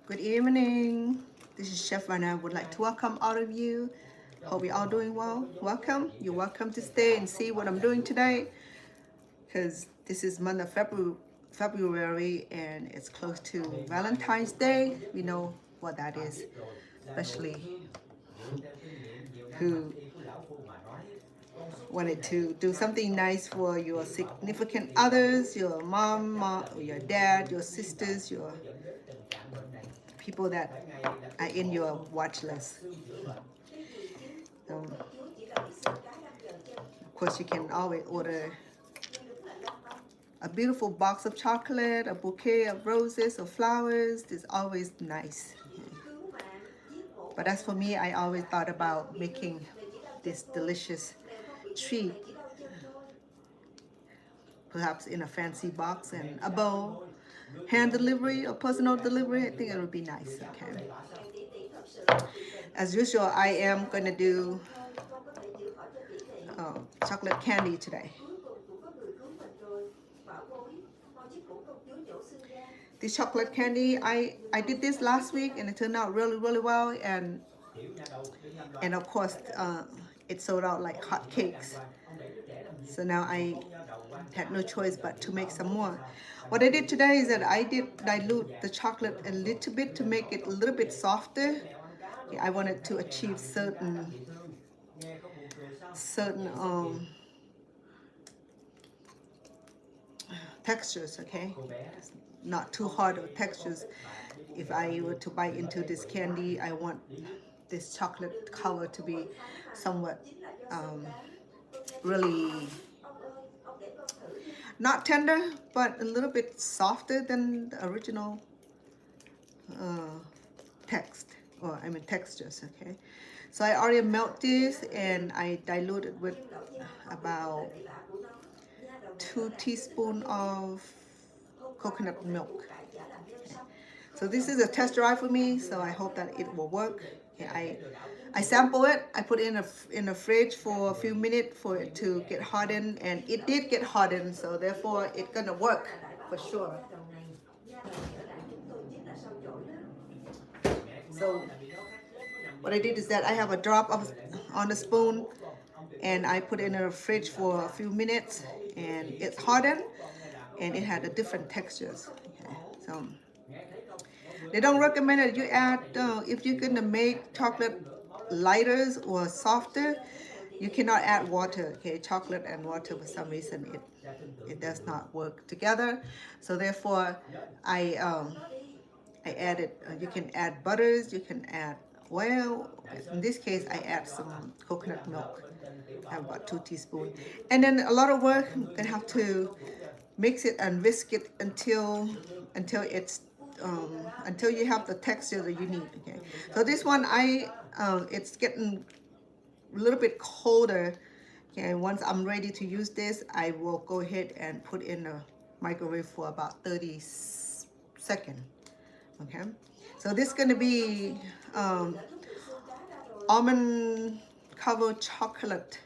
Good evening. This is Chef and I would like to welcome all of you. Hope you're all doing well. Welcome. You're welcome to stay and see what I'm doing today, because this is month of February and it's close to Valentine's Day. We know what that is, especially who wanted to do something nice for your significant others, your mom, or your dad, your sisters, your people that are in your watch list. Of course, you can always order a beautiful box of chocolate, a bouquet of roses or flowers. It's always nice. But as for me, I always thought about making this delicious treat, perhaps in a fancy box and a bowl. Hand delivery or personal delivery, I think it would be nice. Okay. As usual, I am going to do chocolate candy today. This chocolate candy, I did this last week and it turned out really well, and of course it sold out like hotcakes. So now I had no choice but to make some more. What I did today is that I did dilute the chocolate a little bit to make it a little bit softer. I wanted to achieve certain textures, okay? Not too hard of textures. If I were to bite into this candy, I want this chocolate cover to be somewhat really not tender, but a little bit softer than the original textures, okay? So I already melt this and I dilute it with about 2 teaspoons of coconut milk. Okay. So this is a test drive for me, so I hope that it will work. Okay, I sample it. I put it in the fridge for a few minutes for it to get hardened, and it did get hardened, so therefore it's gonna work for sure. So what I did is that I have a drop on the spoon, and I put it in the fridge for a few minutes, and it's hardened, and it had a different textures. Okay, so they don't recommend that you add, if you're gonna make chocolate lighter or softer, you cannot add water. Okay, chocolate and water, for some reason it does not work together. So therefore, I added. You can add butters. You can add oil. In this case, I add some coconut milk. I have about 2 teaspoons, and then a lot of work. I'm gonna have to mix it and whisk it until it's until you have the texture that you need. Okay, so this one it's getting a little bit colder. Okay, once I'm ready to use this, I will go ahead and put in the microwave for about 30 seconds. Okay, so this is going to be almond covered chocolate,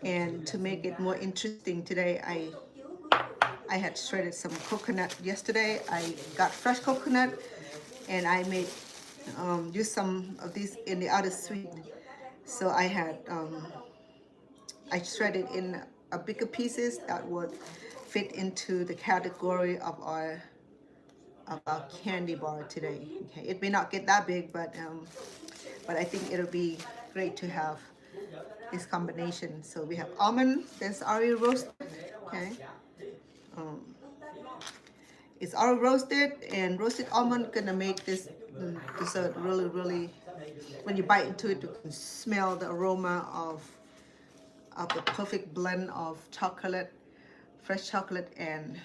and to make it more interesting today, I had shredded some coconut yesterday. I got fresh coconut, and I made use some of these in the other sweet. So I had I shredded in a bigger pieces that would fit into the category of our candy bar today. Okay, it may not get that big, but I think it'll be great to have this combination. So we have almond that's already roasted. Okay, it's already roasted, and roasted almond gonna make this dessert really. When you bite into it, you can smell the aroma of the perfect blend of chocolate, fresh chocolate, and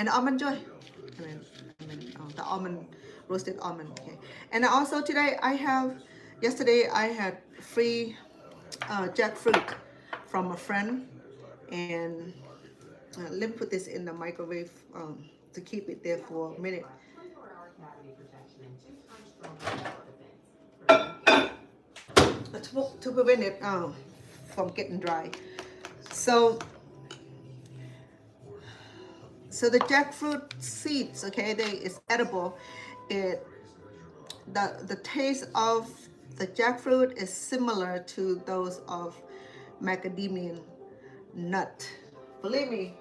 almond joy. The almond, roasted almond. Okay, and also today yesterday I had free jackfruit from a friend, and Let me put this in the microwave to keep it there for a minute. To prevent it from getting dry. So the jackfruit seeds, okay, it's edible. The taste of the jackfruit is similar to those of macadamia nut. Believe me,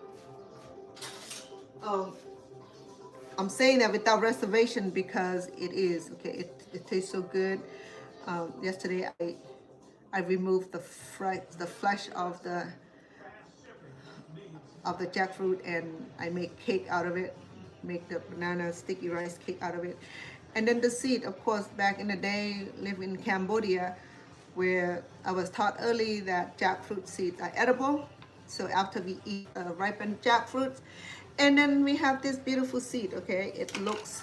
I'm saying that without reservation because it is, okay, it tastes so good. Yesterday I removed the flesh of the jackfruit, and I make cake out of it, make the banana sticky rice cake out of it. And then the seed, of course, back in the day, live in Cambodia, where I was taught early that jackfruit seeds are edible. So after we eat ripened jackfruits, and then we have this beautiful seed, okay? It looks,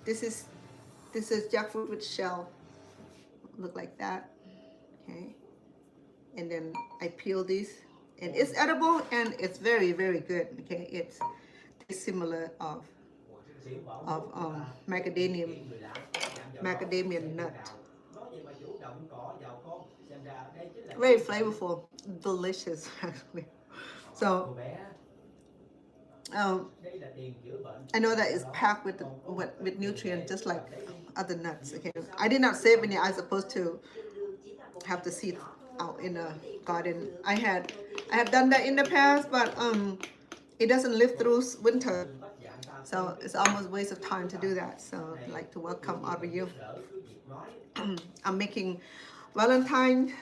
this is jackfruit with shell, look like that, okay? And then I peel these, and it's edible, and it's very, very good, okay? It's similar of macadamia nut. Very flavorful, delicious actually. So I know that it's packed with nutrients just like other nuts. Okay, I did not save any. I was supposed to have the seeds out in the garden. I have done that in the past, but it doesn't live through winter, so it's almost a waste of time to do that. So I'd like to welcome all of you. I'm making Valentine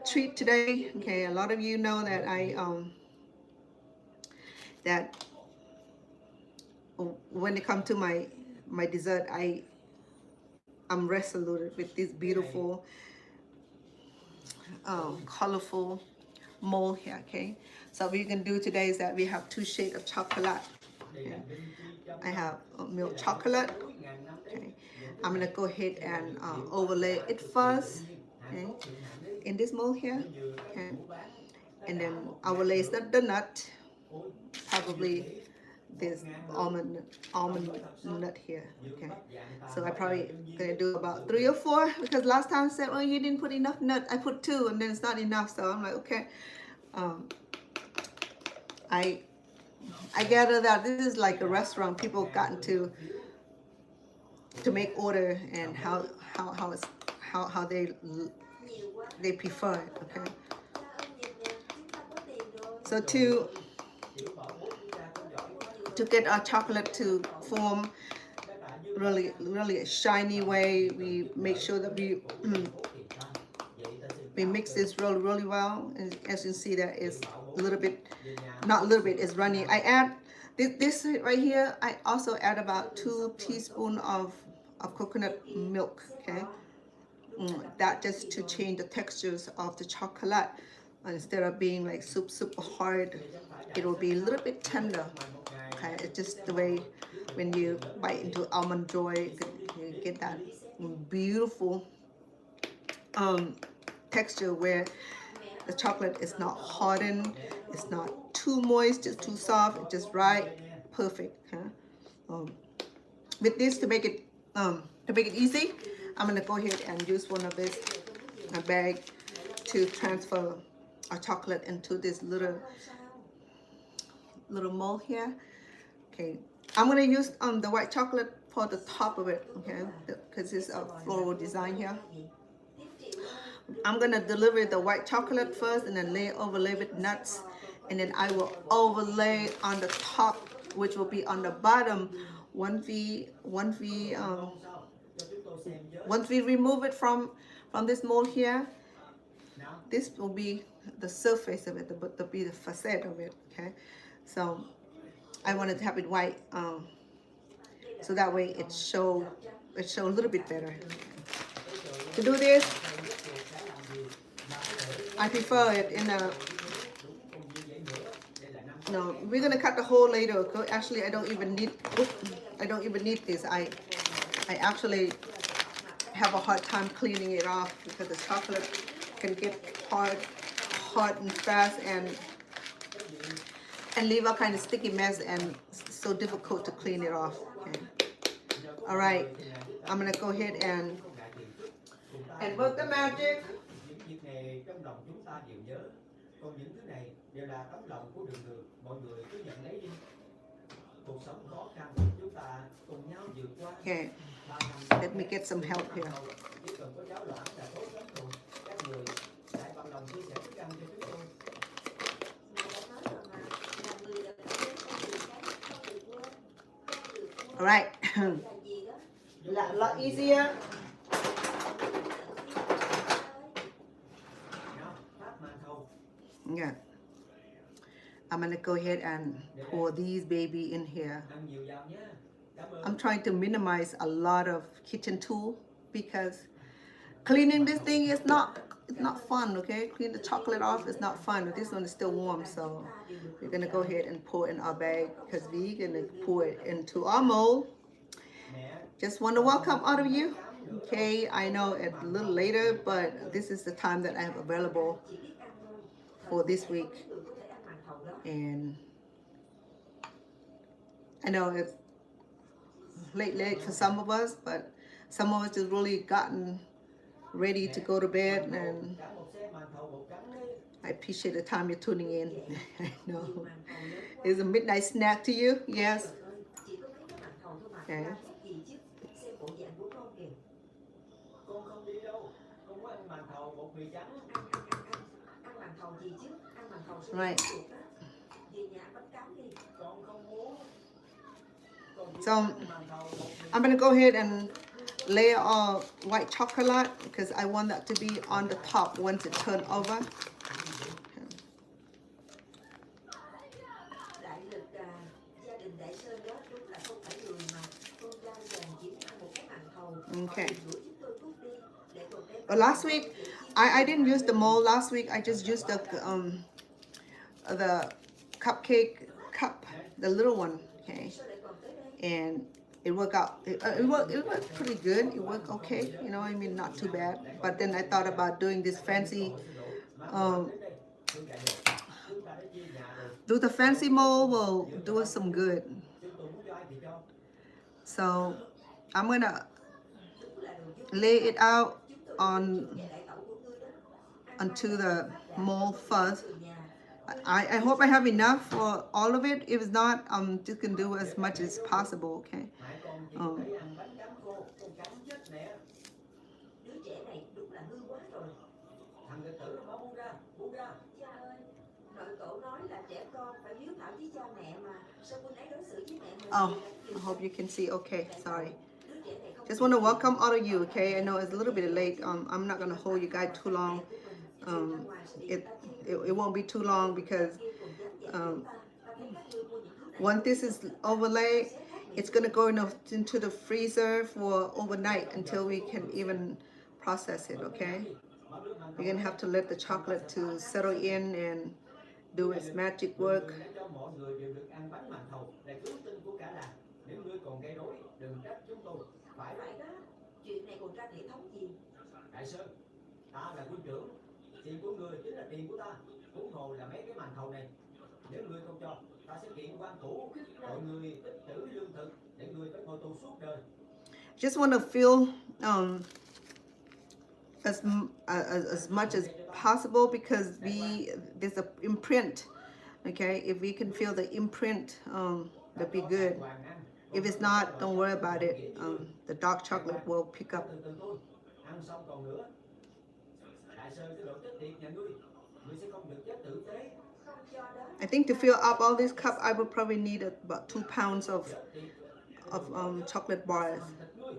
treat today. Okay, a lot of you know that that when it comes to my dessert, I'm resolute with this beautiful colorful mold here. Okay, so what we can do today is that we have 2 shades of chocolate. Okay? I have milk chocolate. Okay, I'm gonna go ahead and overlay it first, okay, in this mold here, okay, and then overlay the nut, probably this almond nut here, okay. So I probably gonna do about 3 or 4 because last time I said, well, you didn't put enough nut. I put 2 and then it's not enough, so I'm like, okay. I gather that this is like a restaurant. People gotten to make order and how they prefer it, okay. So to get our chocolate to form really a shiny way, we make sure that we mix this really well. And as you can see, that is a little bit, not a little bit, it's runny. I add this right here. I also add about 2 teaspoons of coconut milk, okay. That just to change the textures of the chocolate. Instead of being like super hard, it will be a little bit tender. Okay, it's just the way when you bite into Almond Joy, you get that beautiful texture where the chocolate is not hardened, it's not too moist, it's too soft, it's just right, perfect. Huh? With this, to make it easy, I'm gonna go ahead and use one of this bag to transfer our chocolate into this little mold here. Okay, I'm gonna use the white chocolate for the top of it, okay, because it's a floral design here. I'm gonna deliver the white chocolate first and then overlay with nuts, and then I will overlay on the top, which will be on the bottom. Once we remove it from this mold here, this will be the surface of it, to be the facade of it, okay. So I wanted to have it white, so that way it show a little bit better. To do this, I prefer it in a, no, we're gonna cut the hole later. Actually, I don't even need this. I actually have a hard time cleaning it off because the chocolate can get hot and fast and leave a kind of sticky mess, and so difficult to clean it off. Okay. All right, I'm gonna go ahead and work the magic. Okay, let me get some help here. All right, a lot easier. Yeah, I'm gonna go ahead and pour these baby in here. I'm trying to minimize a lot of kitchen tool because cleaning this thing is not fun. Okay, clean the chocolate off is not fun. This one is still warm, so we're gonna go ahead and pour in our bag because we're gonna pour it into our mold. Just want to welcome all of you. Okay, I know it's a little later, but this is the time that I have available for this week, and I know it's late for some of us, but some of us just really gotten ready to go to bed, and I appreciate the time you're tuning in. I know it's a midnight snack to you. Yes. Okay. Right. So I'm gonna go ahead and layer our white chocolate because I want that to be on the top once it turns over. Okay. But last week I didn't use the mold. Last week I just used the cupcake cup, the little one. Okay, and it worked out. It worked pretty good. It worked okay. You know, I mean, not too bad. But then I thought about doing this fancy. Do the fancy mold will do us some good. So I'm gonna lay it out onto the mold first. I hope I have enough for all of it. If it's not, I'm just gonna do as much as possible. Okay. Oh, I hope you can see. Okay, sorry. Just want to welcome all of you. Okay, I know it's a little bit late. I'm not gonna hold you guys too long. It won't be too long because once this is overlaid, it's gonna go into the freezer for overnight until we can even process it. Okay, we're gonna have to let the chocolate to settle in and do its magic work. Just want to feel as much as possible because there's an imprint. Okay, if we can feel the imprint, that'd be good. If it's not, don't worry about it. The dark chocolate will pick up. I think to fill up all this cup, I would probably need about 2 pounds of chocolate bars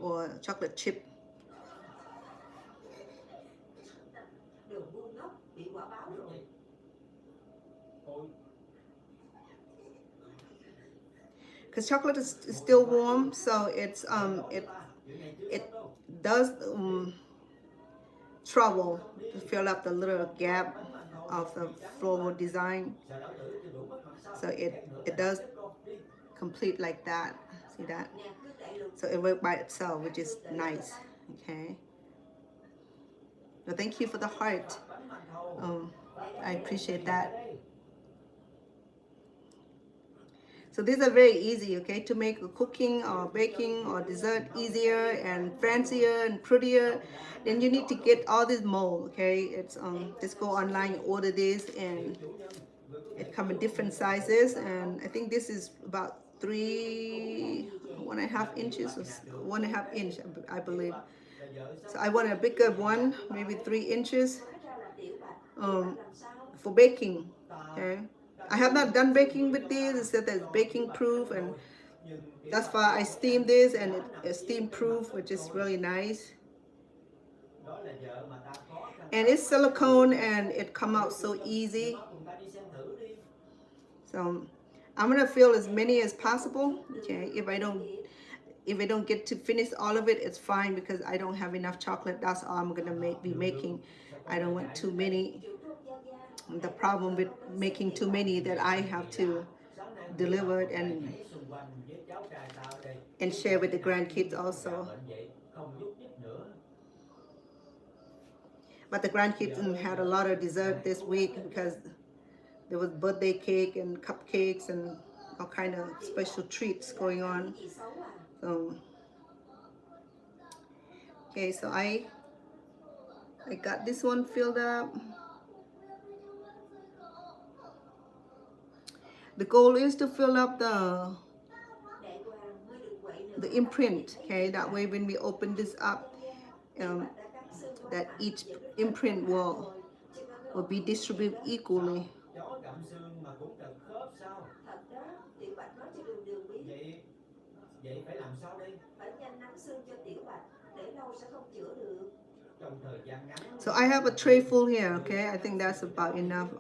or chocolate chip. Because chocolate is still warm, so it's it does trouble to fill up the little gap of the floral design. So it does complete like that. See that? So it worked by itself, which is nice. Okay. Well, thank you for the heart. I appreciate that. So these are very easy, okay, to make cooking or baking or dessert easier and fancier and prettier. Then you need to get all this mold, okay? It's just go online, order this, and it comes in different sizes. And I think this is about 1.5 inches or 1.5 inch, I believe. So I want a bigger one, maybe 3 inches for baking, okay? I have not done baking with this. It said that it's baking proof, and that's why I steamed this, and it's steam proof, which is really nice. And it's silicone, and it come out so easy. So I'm gonna fill as many as possible. Okay, if I don't get to finish all of it, it's fine, because I don't have enough chocolate. That's all I'm gonna be making. I don't want too many. The problem with making too many, that I have to deliver it and share with the grandkids also. But the grandkids had a lot of dessert this week, because there was birthday cake and cupcakes and all kind of special treats going on. So okay, so I got this one filled up. The goal is to fill up the imprint, okay? That way when we open this up, that each imprint will be distributed equally. So I have a tray full here, okay? I think that's about enough.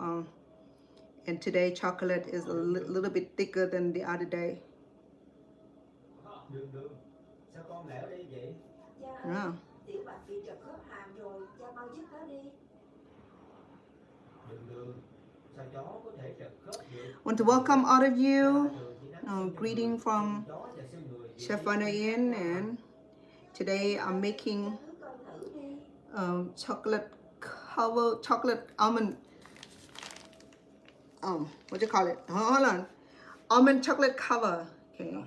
And today chocolate is a little bit thicker than the other day. Yeah. Want to welcome all of you. Greeting from Chef Inn, and today I'm making chocolate almond. What do you call it? Hold on. Almond chocolate cover. Okay.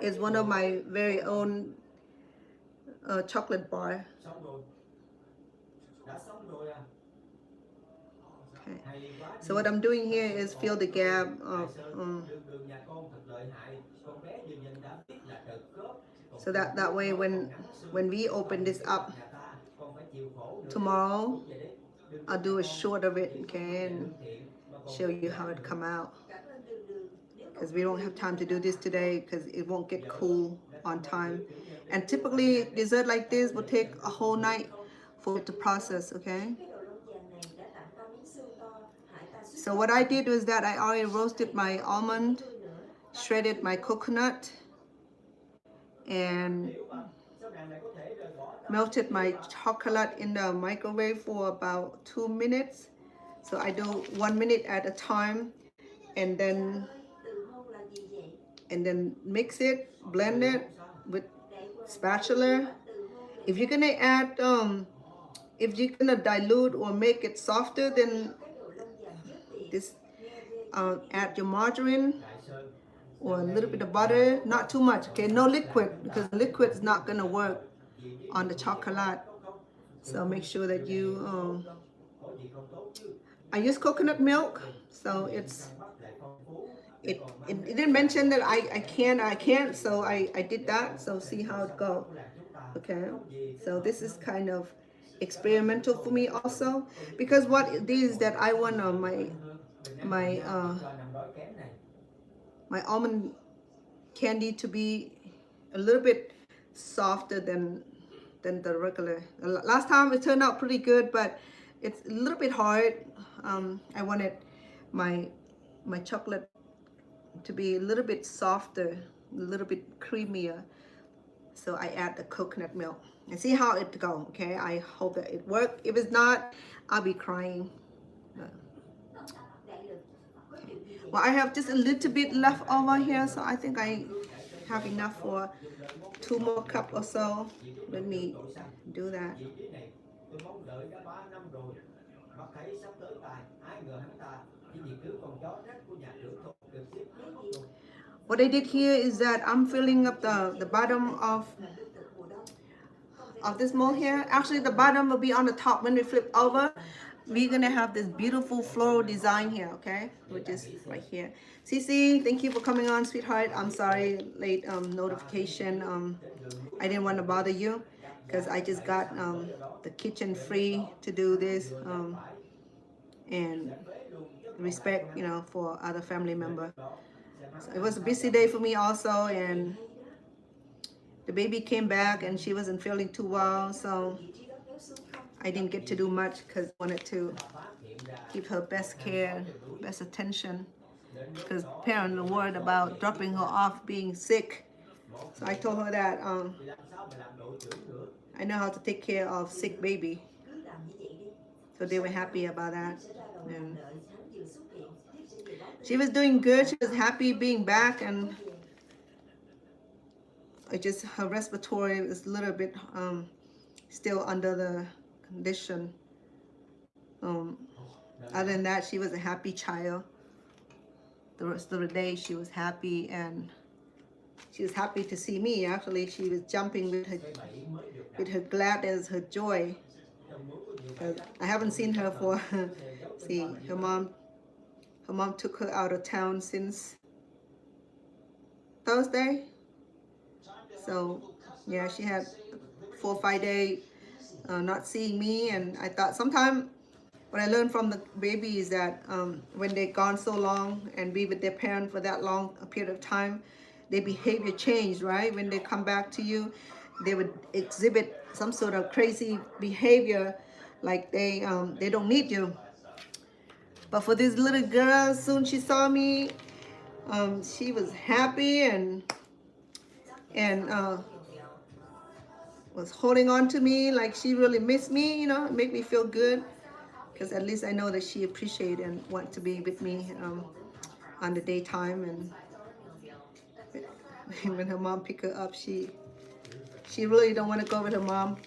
It's one of my very own chocolate bar. Okay. So what I'm doing here is fill the gap of so that way when we open this up tomorrow, I'll do a short of it, okay, and show you how it come out, because we don't have time to do this today because it won't get cool on time. And typically dessert like this will take a whole night for it to process, okay? So what I did was that I already roasted my almond, shredded my coconut, and melted my chocolate in the microwave for about 2 minutes. So I do 1 minute at a time, and then mix it, blend it with spatula. If you're gonna add if you're gonna dilute or make it softer, then this add your margarine or a little bit of butter, not too much, okay? No liquid, because liquid is not gonna work on the chocolate. So make sure that you I use coconut milk, so it didn't mention that I can't, so I did that. So see how it go. Okay, so this is kind of experimental for me also, because what it is that I want my almond candy to be a little bit softer than the regular. Last time it turned out pretty good, but it's a little bit hard. I wanted my chocolate to be a little bit softer, a little bit creamier. So I add the coconut milk and see how it goes. Okay, I hope that it works. If it's not, I'll be crying. Well, I have just a little bit left over here, so I think I have enough for 2 more cups or so. Let me do that. What I did here is that I'm filling up the bottom of this mold here. Actually, the bottom will be on the top. When we flip over, we're gonna have this beautiful floral design here, okay? Which is right here. Cece, thank you for coming on, sweetheart. I'm sorry, late notification. I didn't want to bother you because I just got the kitchen free to do this, and respect, you know, for other family member. So it was a busy day for me also, and the baby came back and she wasn't feeling too well, so I didn't get to do much because I wanted to give her best care, best attention, because parents are worried about dropping her off being sick. So I told her that I know how to take care of sick baby. So they were happy about that. And she was doing good. She was happy being back, and it just, her respiratory is a little bit still under the condition. Other than that, she was a happy child. The rest of the day, she was happy, and she was happy to see me. Actually, she was jumping with her gladness, her joy. I haven't seen her for, see, her mom took her out of town since Thursday. So yeah, she had 4 or 5 days not seeing me, and I thought sometime what I learned from the baby is that when they're gone so long and be with their parent for that long a period of time, their behavior changed, right? When they come back to you, they would exhibit some sort of crazy behavior, like they don't need you. But for this little girl, soon she saw me, she was happy and was holding on to me like she really missed me, you know. It made me feel good, because at least I know that she appreciated and want to be with me on the daytime. And when her mom picked her up, she really don't want to go with her mom.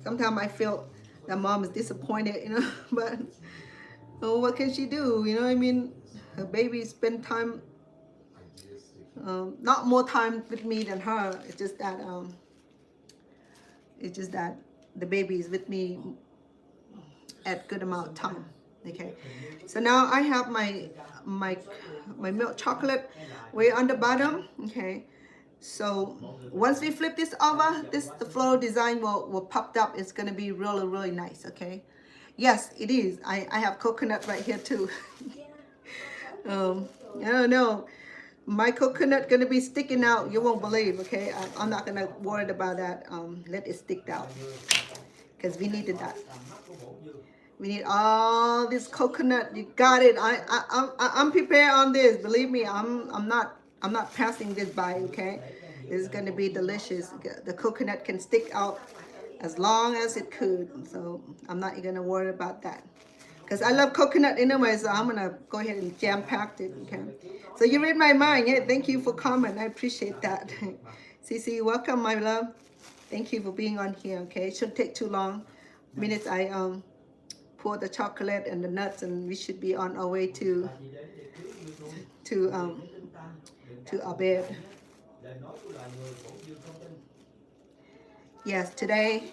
Sometimes I feel that mom is disappointed, you know, but oh, what can she do? You know what I mean? Her baby spend time, not more time with me than her. It's just that the baby is with me at good amount of time. Okay, so now I have my milk chocolate way on the bottom. Okay, so once we flip this over, the floral design will pop up. It's gonna be really nice. Okay, yes, it is. I have coconut right here too. I don't know, my coconut gonna be sticking out. You won't believe. Okay, I'm not gonna worry about that. Let it stick out, because we needed that. We need all this coconut. You got it. I'm prepared on this. Believe me, I'm not passing this by. Okay, this is gonna be delicious. The coconut can stick out as long as it could, so I'm not gonna worry about that, because I love coconut anyway. So I'm gonna go ahead and jam packed it. Okay, so you read my mind. Yeah, thank you for comment. I appreciate that. Cece, welcome, my love. Thank you for being on here. Okay, it shouldn't take too long. Minutes I pour the chocolate and the nuts, and we should be on our way to our bed. Yes, today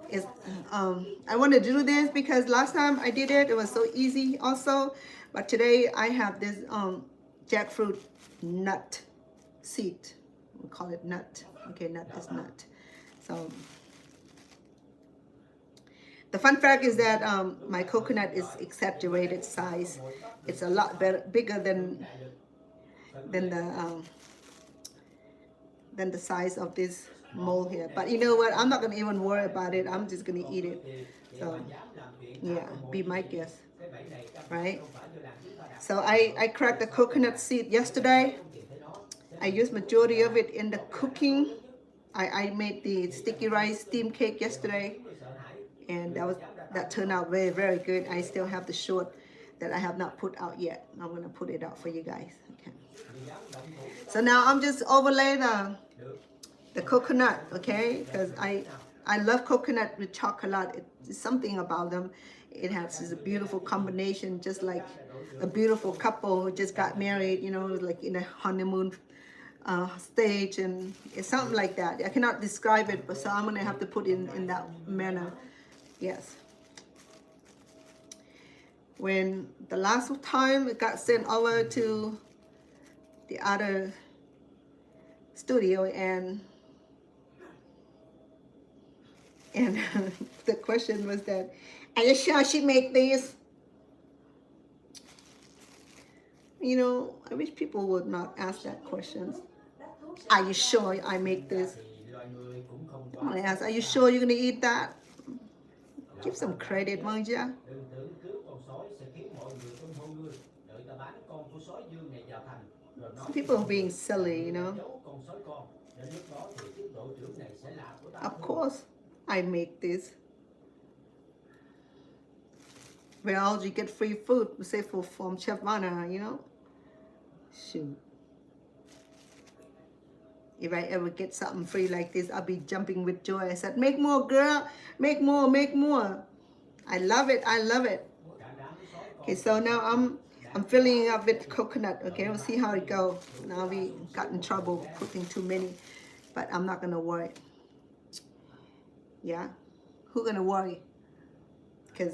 is I want to do this because last time I did it, it was so easy also. But today I have this jackfruit nut seed. We call it nut. Okay, nut is nut. So the fun fact is that my coconut is exaggerated size. It's a lot bigger than the size of this mold here. But you know what? I'm not gonna even worry about it. I'm just gonna eat it. So yeah, be my guest, right? So I cracked the coconut seed yesterday. I used majority of it in the cooking. I made the sticky rice steam cake yesterday, and that turned out very good. I still have the short that I have not put out yet. I'm gonna put it out for you guys. Okay. So now I'm just overlay the coconut, okay? Because I love coconut with chocolate. It's something about them. It has this beautiful combination, just like a beautiful couple who just got married, you know, like in a honeymoon stage, and it's something like that. I cannot describe it, but so I'm gonna have to put in that manner. Yes. When the last time it got sent over to the other studio, and the question was that, are you sure she make these? You know, I wish people would not ask that question. Are you sure I make this? I'm gonna ask, are you sure you're gonna eat that? Give some credit, won't you? Some people are being silly, you know. Of course, I make this. Where else you get free food, say from Chef Mana, you know? Shoot. If I ever get something free like this, I'll be jumping with joy. I said, make more, girl. Make more, make more. I love it. I love it. Okay, so now I'm filling it up with coconut. Okay, we'll see how it goes. Now we got in trouble putting too many, but I'm not gonna worry. Yeah, who gonna worry? Because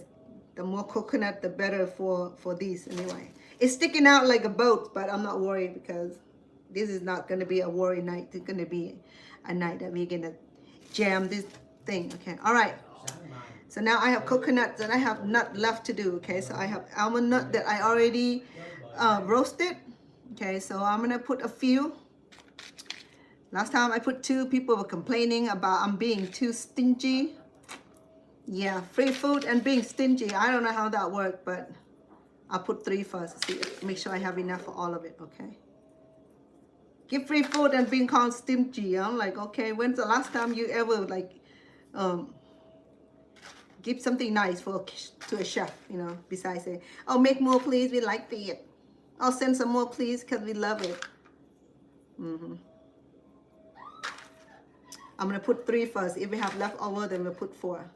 the more coconut, the better for these anyway. It's sticking out like a boat, but I'm not worried because this is not gonna be a worry night. It's gonna be a night that we're gonna jam this thing. Okay, all right. So now I have coconuts and I have nut left to do. Okay, so I have almond nut that I already roasted. Okay, so I'm gonna put a few. Last time I put 2, people were complaining about I'm being too stingy. Yeah, free food and being stingy. I don't know how that worked, but I'll put 3 first. See, make sure I have enough for all of it. Okay. Give free food and being called stingy. I'm like, okay, when's the last time you ever like give something nice to a chef, you know, besides saying, oh, make more please, we like it. I'll send some more please because we love it. I'm gonna put 3 first. If we have leftover, then we'll put 4.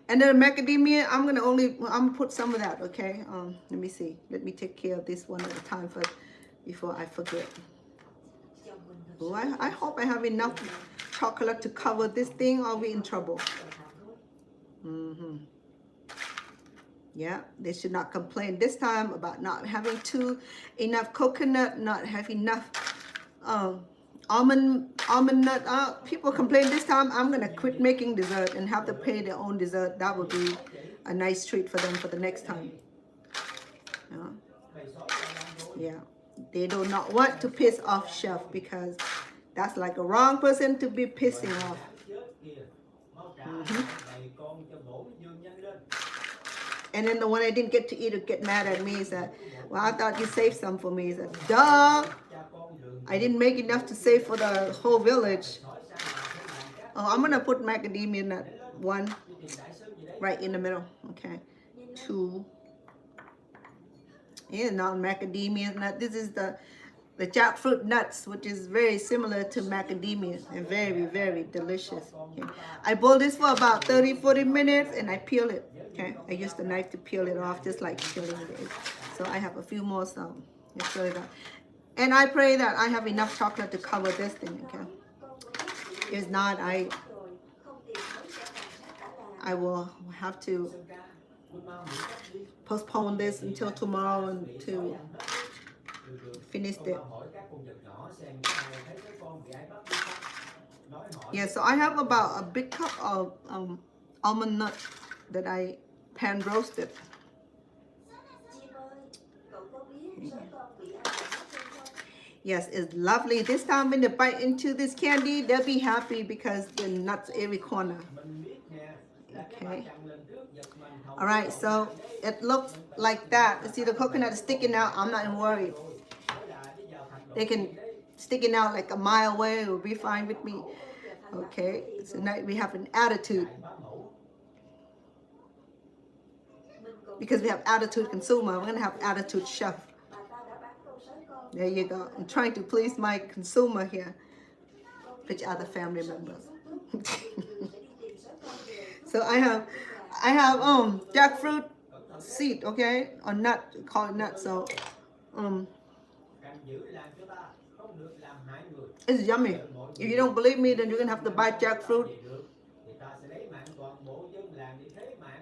And then macadamia, I'm gonna put some of that, okay? Let me see. Let me take care of this one at a time first before I forget. Oh, I hope I have enough chocolate to cover this thing, or we're in trouble. Yeah, they should not complain this time about not having enough coconut, not having enough almond nut. People complain this time. I'm gonna quit making dessert and have to pay their own dessert. That would be a nice treat for them for the next time. Yeah, they do not want to piss off chef because that's like a wrong person to be pissing off. And then the one I didn't get to eat would get mad at me. He said, well, I thought you saved some for me. He said, duh. I didn't make enough to save for the whole village. Oh, I'm going to put macadamia nut 1 right in the middle. Okay. 2. Yeah, not macadamia nut. This is the jackfruit nuts, which is very similar to macadamia and very, very delicious. Okay. I boil this for about 30-40 minutes and I peel it. Okay, I use the knife to peel it off, just like peeling it. So I have a few more, so let's peel it off. And I pray that I have enough chocolate to cover this thing. Okay, if not, I will have to postpone this until tomorrow and to finish it. Yeah, so I have about a big cup of almond nut that I pan roasted. Yes, it's lovely. This time when they bite into this candy, they'll be happy because the nuts every corner. Okay. All right, so it looks like that. You see the coconut is sticking out. I'm not worried. They can sticking out like a mile away. It will be fine with me. Okay, so now we have an attitude. Because we have attitude consumer, we're gonna have attitude chef. There you go. I'm trying to please my consumer here. Which other family members? So I have jackfruit seed, okay, or nut, call it nut. So um it's yummy. If you don't believe me, then you're gonna have to buy jackfruit.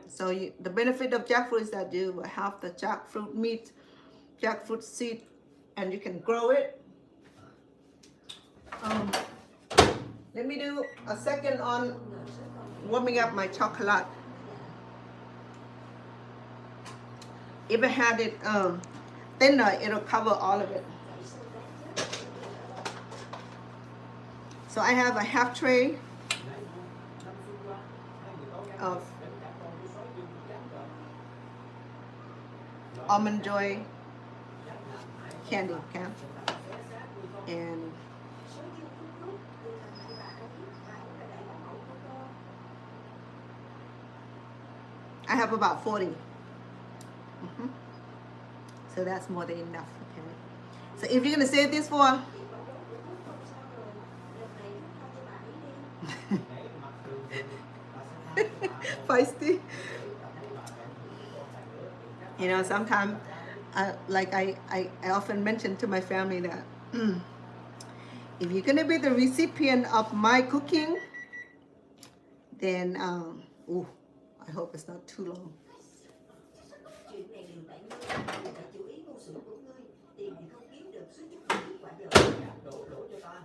So the benefit of jackfruit is that you have the jackfruit meat, jackfruit seed, and you can grow it. Let me do a second on warming up my chocolate. If I had it thinner, it'll cover all of it. So I have a half tray of Almond Joy Candy, okay? And I have about 40. So that's more than enough, okay? So if you're gonna save this for feisty, you know, sometimes like I often mention to my family that if you're gonna be the recipient of my cooking, then I hope it's not too long.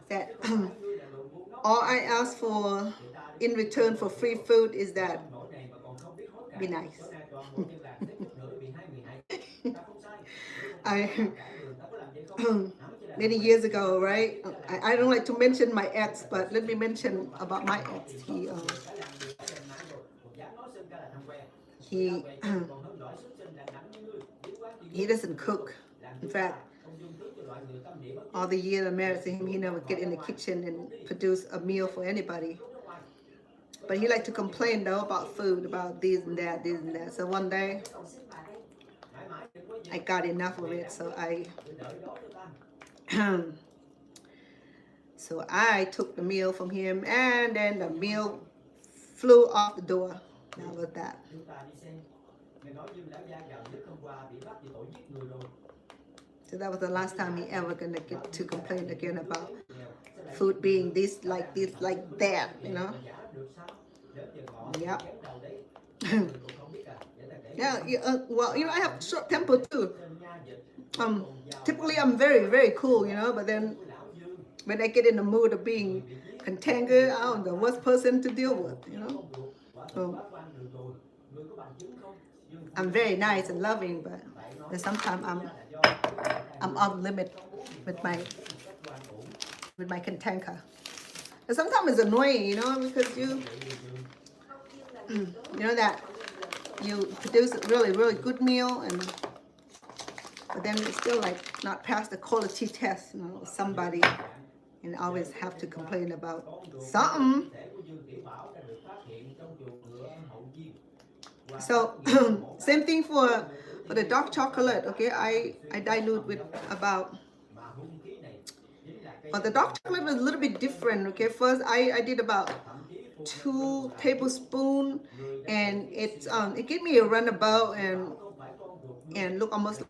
That all I ask for in return for free food is that be nice. Many years ago, right? I don't like to mention my ex, but let me mention about my ex. He doesn't cook. In fact, all the years I married to him, he never get in the kitchen and produce a meal for anybody. But he liked to complain though about food, about this and that, this and that. So one day, I got enough of it, so I took the meal from him, and then the meal flew off the door. That was that. So that was the last time he ever gonna get to complain again about food being this, like that, you know. Yep. Yeah. Well, you know, I have short temper too. Typically I'm very, very cool, you know, but then when I get in the mood of being cantanker, I'm the worst person to deal with, you know. So I'm very nice and loving, but then sometimes I'm off limit with my cantanker. And sometimes it's annoying, you know, because you know that you produce a really, really good meal, but then it's still like not pass the quality test, you know, somebody, and always have to complain about something. So same thing for the dark chocolate, okay? I dilute with about, but the dark chocolate was a little bit different, okay? First I did about 2 tablespoons, and it gave me a runabout and look almost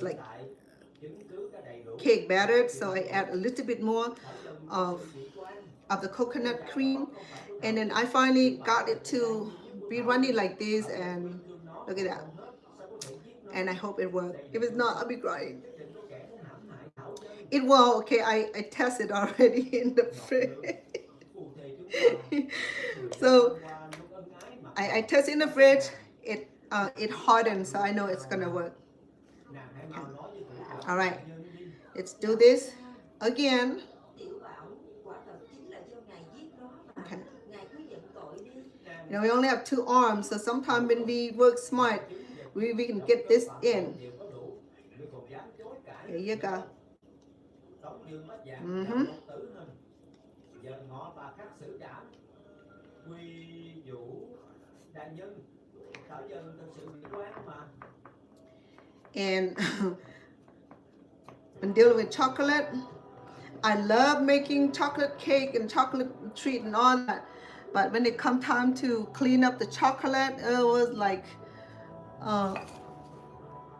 like cake batter. So I add a little bit more of the coconut cream, and then I finally got it to be runny like this, and look at that. And I hope it worked. If it's not, I'll be crying. It will, okay, I tested already in the fridge. So I tested in the fridge, it hardened, so I know it's gonna work. Okay. All right, let's do this again. Okay. You know, we only have 2 arms, so sometimes when we work smart, we can get this in. There you go. And when dealing with chocolate, I love making chocolate cake and chocolate treat and all that. But when it come time to clean up the chocolate, it was like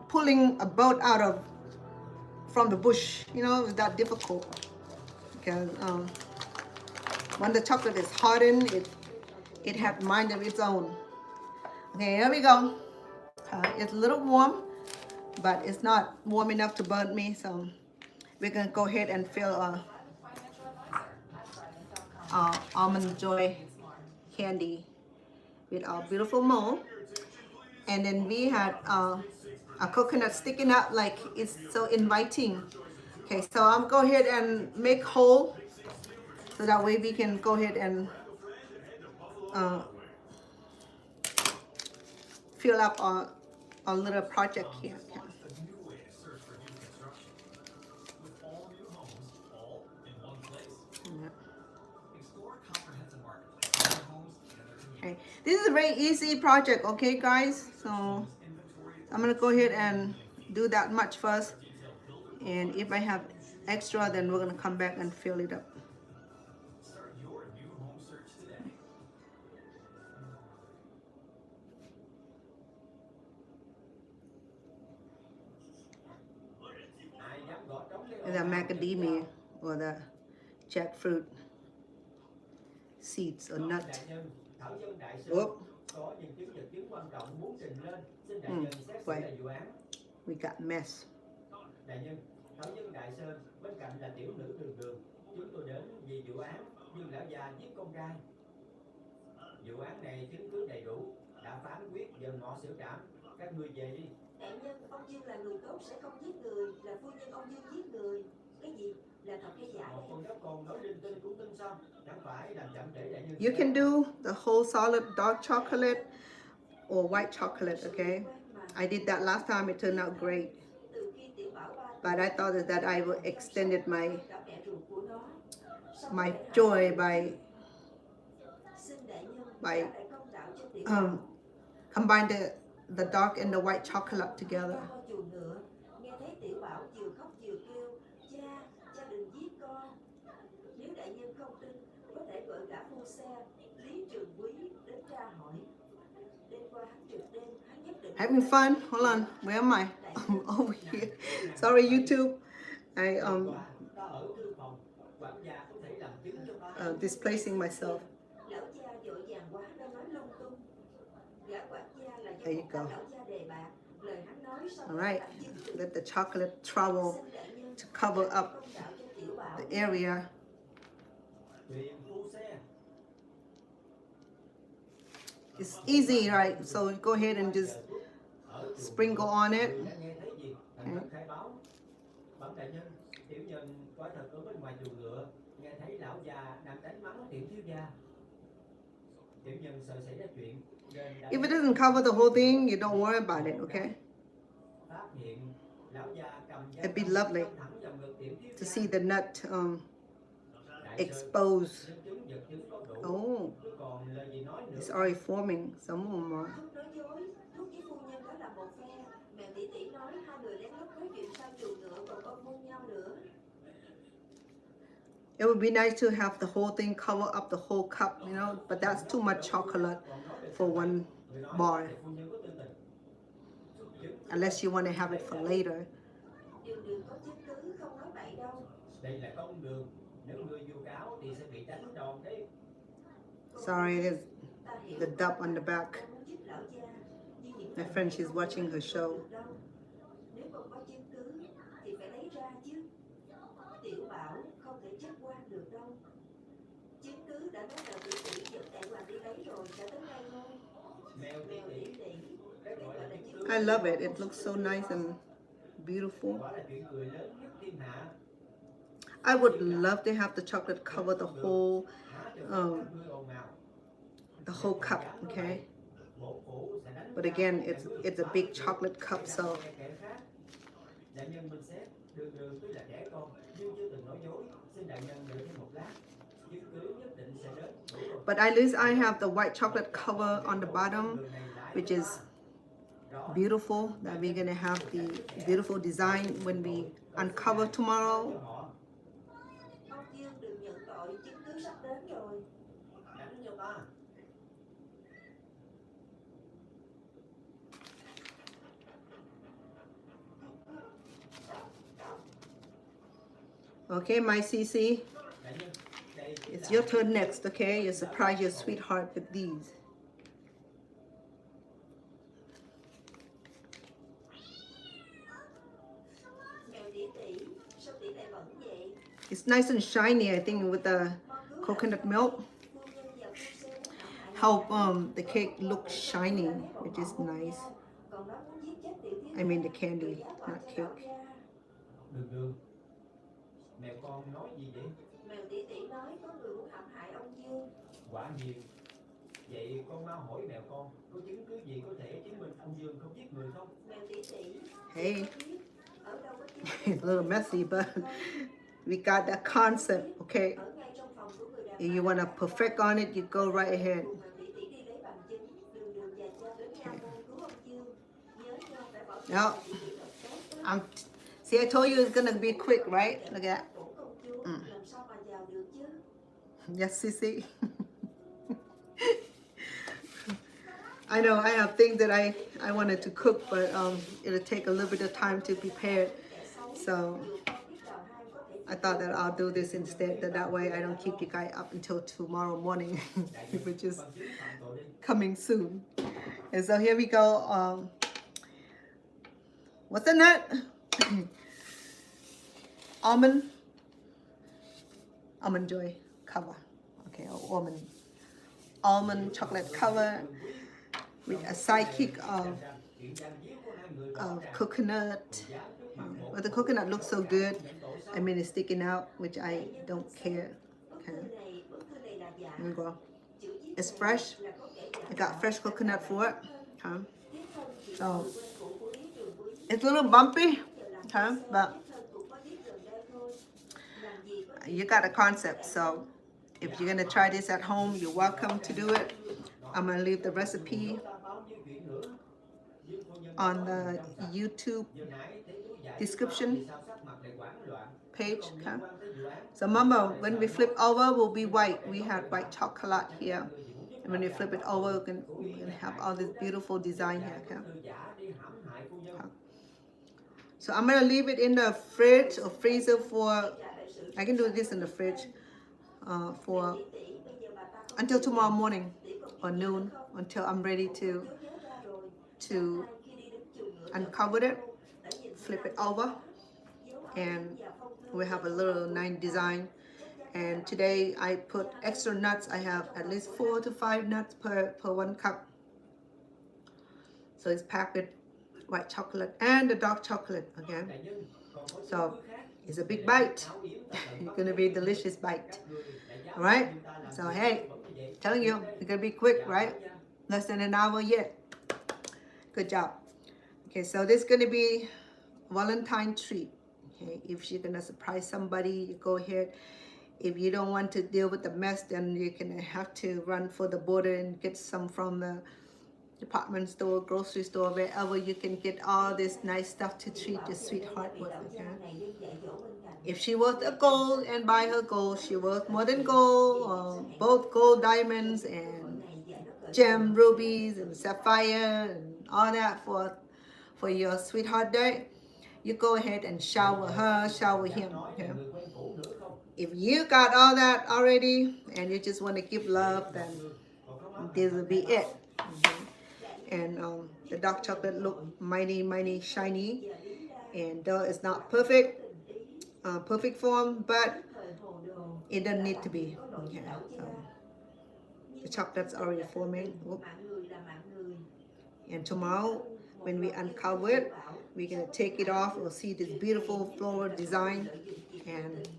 pulling a boat out of from the bush. You know, it was that difficult because when the chocolate is hardened, it had mind of its own. Okay, here we go. It's a little warm, but it's not warm enough to burn me, so we're gonna go ahead and fill Almond Joy Candy with our beautiful mold. And then we had a coconut sticking up like it's so inviting. Okay, so I'm go ahead and make hole so that way we can go ahead and fill up our little project here. Okay. Okay, this is a very easy project, okay guys? So I'm gonna go ahead and do that much first, and if I have extra, then we're gonna come back and fill it up. The macadamia or the jackfruit seeds or nut. Whoop. Wait, we got mess. Thảo dân Đại Sơn, bên cạnh là tiểu nữ đường đường, chúng tôi đến vì vụ án Dương lão già giết con trai. Vụ án này chứng cứ đầy đủ, đã phán quyết giờ ngọ xử trảm, các ngươi về đi. Đại nhân, ông Dương là người tốt sẽ không giết người, là phu nhân ông Dương giết người. Cái gì? Là thật hay giả đây? Con nhóc con nói linh tinh cũng tin sao? Chẳng phải làm chậm trễ đại nhân. You can do the whole solid dark chocolate or white chocolate, okay? I did that last time, it turned out great. But I thought that I would extended my joy by combine the dark and the white chocolate together. Having fun? Hold on, where am I? I'm over here. Sorry, YouTube. I displacing myself. There you go. All right, let the chocolate travel to cover up the area. It's easy, right? So go ahead and just sprinkle on it. Okay. If it doesn't cover the whole thing, you don't worry about it, okay? It'd be lovely to see the nut exposed. Oh, it's already forming. Some of them are. It would be nice to have the whole thing cover up the whole cup, you know, but that's too much chocolate for one bar. Unless you want to have it for later. Sorry, there's the dub on the back. My friend, she's watching her show. I love it. It looks so nice and beautiful. I would love to have the chocolate cover the whole cup, okay? But again, it's a big chocolate cup, so. But at least I have the white chocolate cover on the bottom, which is beautiful, that we're gonna have the beautiful design when we uncover tomorrow. Okay, my CC, it's your turn next, okay? You surprise your sweetheart with these. It's nice and shiny, I think, with the coconut milk. Help the cake look shiny, which is nice. I mean the candy, not cake. Đường, mẹ con nói gì vậy? Mèo tỉ tỉ nói có người muốn hãm hại ông Dương. Quả nhiên. Vậy con mau hỏi mèo con có chứng cứ gì có thể chứng minh ông Dương không giết người không? Mèo tỉ tỉ. Hey, it's a little messy, but we got that concept, okay? If you want to perfect on it, you go right ahead. Now, see, I told you it's gonna be quick, right? Look at that. Yes, Sissy. I know I have things that I wanted to cook, but it'll take a little bit of time to prepare. So I thought that I'll do this instead. That way I don't keep you guys up until tomorrow morning, which is coming soon. And so here we go. What's in it? Almond Joy cover. Okay, or almond chocolate cover with a sidekick of coconut. But the coconut looks so good. I mean, it's sticking out, which I don't care. Okay. There we go. It's fresh. I got fresh coconut for it. Okay. So it's a little bumpy. Okay, but you got a concept. So if you're gonna try this at home, you're welcome to do it. I'm gonna leave the recipe on the YouTube description page. Okay. So remember, when we flip over, will be white. We had white chocolate here, and when we flip it over, we can have all this beautiful design here. Okay. Okay. So I'm gonna leave it in the fridge or freezer for. I can do this in the fridge for until tomorrow morning or noon, until I'm ready to uncover it, flip it over, and we have a little nice design. And today I put extra nuts. I have at least 4 to 5 nuts per 1 cup. So it's packed with white chocolate and the dark chocolate. Okay, so it's a big bite. It's gonna be a delicious bite. All right. So hey, telling you, it's gonna be quick, right? Less than an hour yet. Good job. Okay, so this is gonna be Valentine treat. Okay, if you're gonna surprise somebody, you go ahead. If you don't want to deal with the mess, then you're gonna have to run for the border and get some from the department store, grocery store, wherever you can get all this nice stuff to treat your sweetheart with. Okay? If she worth a gold and buy her gold, she worth more than gold, both gold diamonds and gem rubies and sapphire and all that for your sweetheart day. You go ahead and shower her, shower him. Okay? If you got all that already and you just want to give love, then this will be it. And the dark chocolate look mighty shiny, and though it's not perfect form, but it doesn't need to be. Okay, so the chocolate's already forming. Whoop. And tomorrow when we uncover it, we're gonna take it off. We'll see this beautiful floral design, and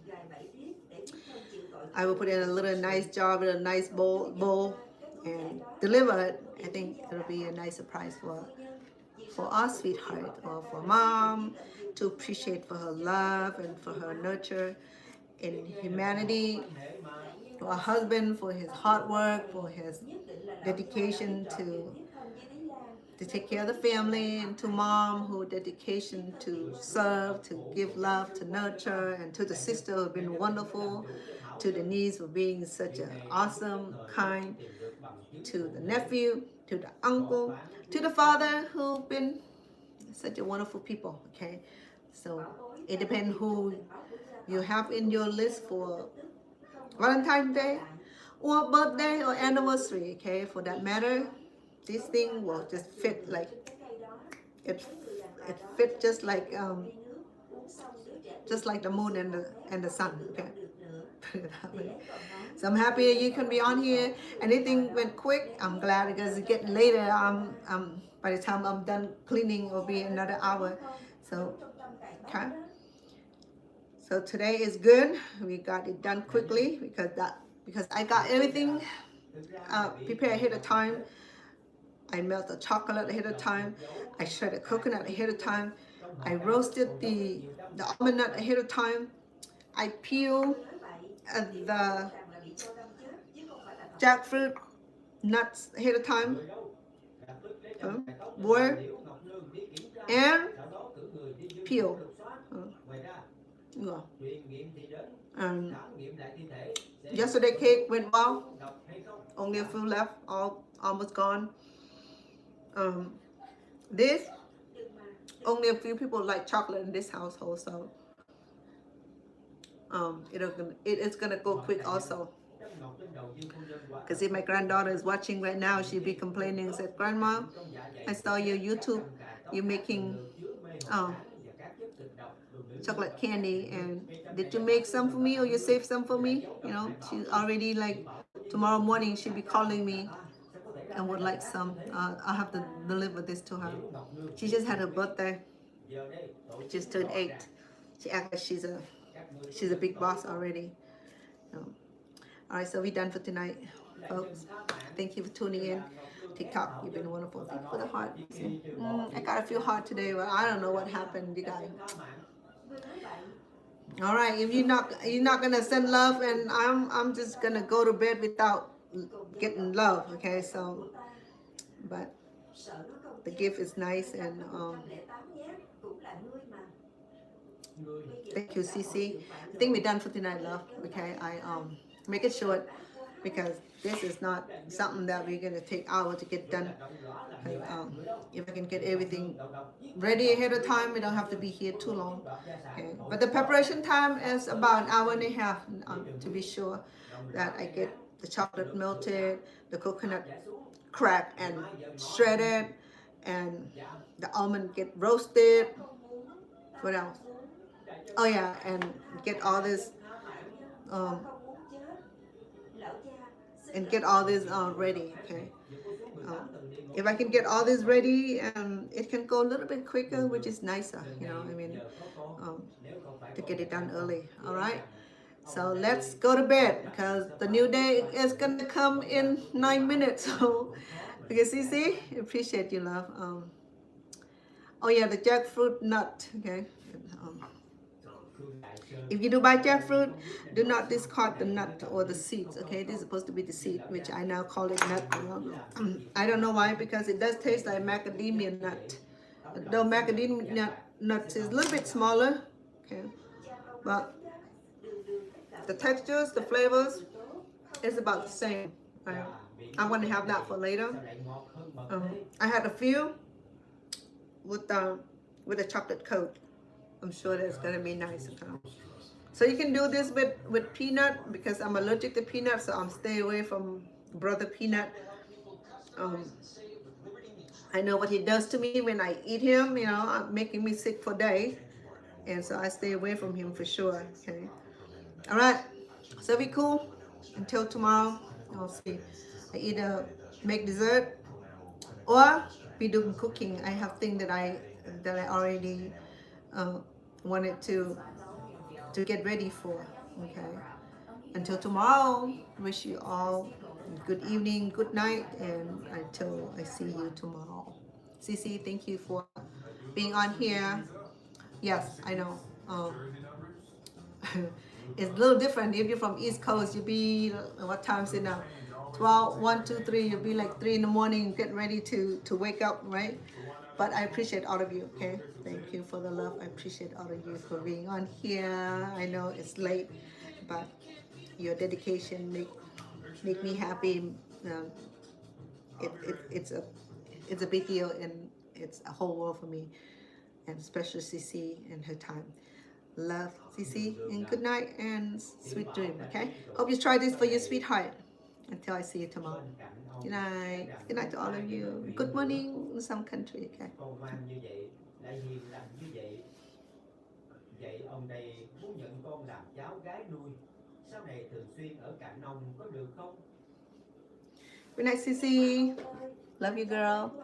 I will put it in a little nice jar with a nice bowl and deliver it. I think it'll be a nice surprise for our sweetheart, or for mom, to appreciate for her love and for her nurture in humanity, to our husband for his hard work, for his dedication to take care of the family, and to mom who dedication to serve, to give love, to nurture, and to the sister who have been wonderful, to the niece for being such an awesome, kind, to the nephew, to the uncle, to the father who've been such a wonderful people. Okay, so it depends who you have in your list for Valentine's Day or birthday or anniversary, okay, for that matter, this thing will just fit like it fit just like the moon and the sun, okay. Put it that way. So I'm happy you can be on here. Anything went quick, I'm glad because it's getting later. By the time I'm done cleaning, it'll be another hour. So okay. So today is good. We got it done quickly because I got everything prepared ahead of time. I melt the chocolate ahead of time. I shredded coconut ahead of time. I roasted the almond nut ahead of time. I peeled the jackfruit nuts ahead of time. Boil and peel. Yesterday cake went well. Only a few left, almost gone. This only a few people like chocolate in this household, so it is gonna go quick also. Because if my granddaughter is watching right now, she'll be complaining and said, "Grandma, I saw your YouTube, you making chocolate candy, and did you make some for me or you save some for me?" You know, she's already like tomorrow morning she'll be calling me and would like some. I'll have to deliver this to her. She just had her birthday. Just turned 8. She acts like she's a big boss already. All right, so we're done for tonight, folks. Thank you for tuning in. TikTok, you've been wonderful. Thank you for the heart. I got a few heart today, but I don't know what happened, you guys. All right, if you're not gonna send love, and I'm just gonna go to bed without getting love. Okay, so but the gift is nice, and thank you, CC. I think we're done for tonight, love. Okay, I make it short because this is not something that we're gonna take hours to get done. If I can get everything ready ahead of time, we don't have to be here too long. Okay, but the preparation time is about an hour and a half to be sure that I get the chocolate melted, the coconut cracked and shredded, and the almond get roasted. What else? Oh yeah, and get all this ready. Okay, if I can get all this ready, it can go a little bit quicker, which is nicer, you know. I mean, to get it done early. All right, so let's go to bed because the new day is gonna come in 9 minutes. So okay, see, appreciate you, love. Oh yeah, the jackfruit nut. Okay. If you do buy jackfruit, do not discard the nut or the seeds, okay? This is supposed to be the seed, which I now call it nut. I don't know why, because it does taste like macadamia nut. Though macadamia nut is a little bit smaller, okay? But the textures, the flavors, is about the same. I'm going to have that for later. I had a few with a chocolate coat. I'm sure that's going to be nice. So you can do this with peanut, because I'm allergic to peanuts, so I'm stay away from Brother Peanut. I know what he does to me when I eat him, you know, making me sick for days. And so I stay away from him for sure, okay? All right, so be cool until tomorrow. I'll see. I either make dessert or be doing cooking. I have things that I already wanted to get ready for. Okay, until tomorrow, wish you all good evening, good night, and until I see you tomorrow. Cece, thank you for being on here. Yes, I know. It's a little different. If you're from East Coast, you'll be, what time is it now? 12, 1, 2, 3, you'll be like 3 in the morning, get ready to wake up, right? But I appreciate all of you, okay? Thank you for the love. I appreciate all of you for being on here. I know it's late, but your dedication make me happy. It's a big deal, and it's a whole world for me, and especially CC and her time. Love, Cici, and good night and sweet dream, okay? Hope you try this for your sweetheart. Until I see you tomorrow. Bên cạnh ông Good night. Good night to all of you. Good morning in some country, okay? con ngoan như vậy, lại hiền lành như vậy. Vậy ông đây muốn nhận con làm cháu gái nuôi. Sau này thường xuyên ở cạnh ông có được không? Good night, Cici. Love you, girl.